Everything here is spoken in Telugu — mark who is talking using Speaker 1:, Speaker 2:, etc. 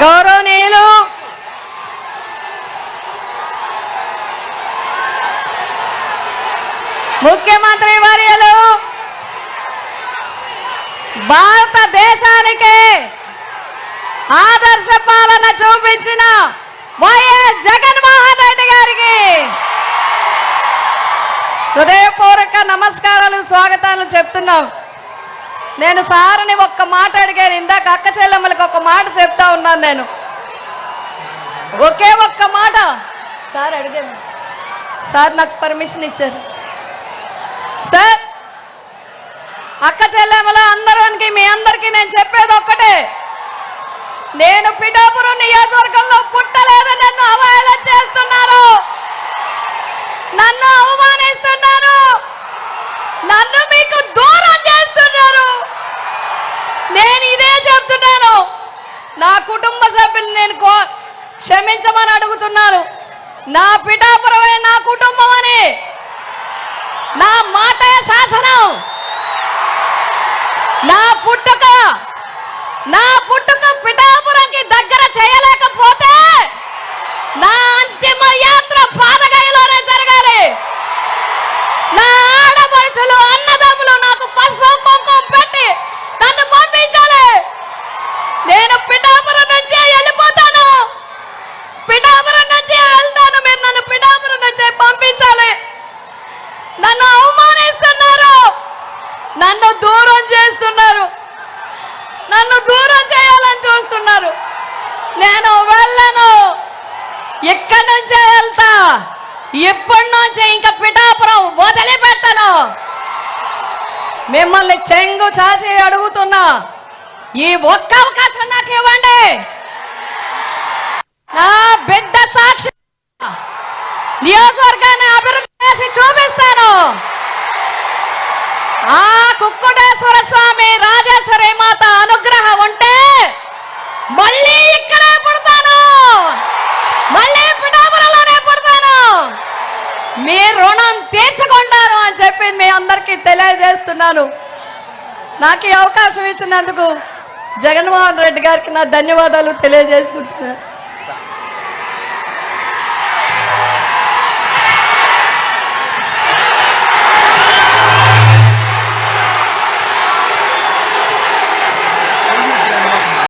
Speaker 1: గౌరవనీయులు ముఖ్యమంత్రి వర్యులు భారతదేశానికి ఆదర్శ పాలన చూపించిన వైఎస్ జగన్మోహన్ రెడ్డి గారికి హృదయపూర్వక నమస్కారాలు స్వాగతాలు చెప్తున్నాం. నేను సార్ని ఒక్క మాట అడిగాను, ఇందాక అక్క చెల్లెమ్మలకి ఒక మాట చెప్తా ఉన్నాను. నేను ఒకే ఒక్క మాట సార్ అడిగాను. సార్ నాకు పర్మిషన్ ఇచ్చారు. సార్ అక్క చెల్లెమ్మల అందరికి మీ అందరికీ నేను చెప్పేది ఒక్కటే, నేను పిఠాపురం నియోజకవర్గంలో పుట్టలేదు. నన్ను అవహేళన చేస్తున్నారు, నన్ను అవమానిస్తున్నారు, నన్ను మీకు దూరం చేస్తున్నారు. నేను ఇదే చెప్తున్నాను, నా కుటుంబ సభ్యులు నేను క్షమించమని అడుగుతున్నాను. నా పిఠాపురమే నా కుటుంబం అని, నా మాటే శాసనం. నా పుట్టుక పిఠాపురంకి దగ్గర చేయలేకపోతే నా అంతిమ యాత్ర పాదగయలోనే జరగాలి. నా ఆడపడుచులు అన్నదమ్ములు నాకు పసుపు కుంకుమ పెట్టి నన్ను పంపించాలి. నేను పిఠాపురం నుంచే వెళ్ళిపోతాను, పిఠాపురం నుంచే వెళ్తాను. మీరు నన్ను పిఠాపురం నుంచే పంపించాలి. నన్ను అవమానిస్తున్నారు, నన్ను దూరం చేస్తున్నారు, నన్ను దూరం చేయాలని చూస్తున్నారు. నేను వెళ్ళను, ఇక్కడి నుంచే వెళ్తా. ఇప్పటి నుంచి ఇంకా పిఠాపురం వదిలిపెట్టను. మిమ్మల్ని చెంగు చాచి అడుగుతున్నా, ఈ ఒక్క అవకాశం నాకు ఇవ్వండి. నా బిడ్డ సాక్షి నియోజకవర్గాన్ని అభివృద్ధి చేసి చూపిస్తాను. ఆ కుక్కుటేశ్వర స్వామి రాజేశ్వరి మాత అనుగ్రహం ఉంటే మళ్ళీ ఇక్కడే పుడతాను, మళ్ళీ పిఠాపురంలోనే పుడతాను. మీ రుణం తీర్చుకుంటారు అని చెప్పి మీ అందరికీ తెలియజేస్తున్నాను. నాకు ఈ అవకాశం ఇచ్చినందుకు జగన్మోహన్ రెడ్డి గారికి నా ధన్యవాదాలు తెలియజేసుకుంటున్నాను.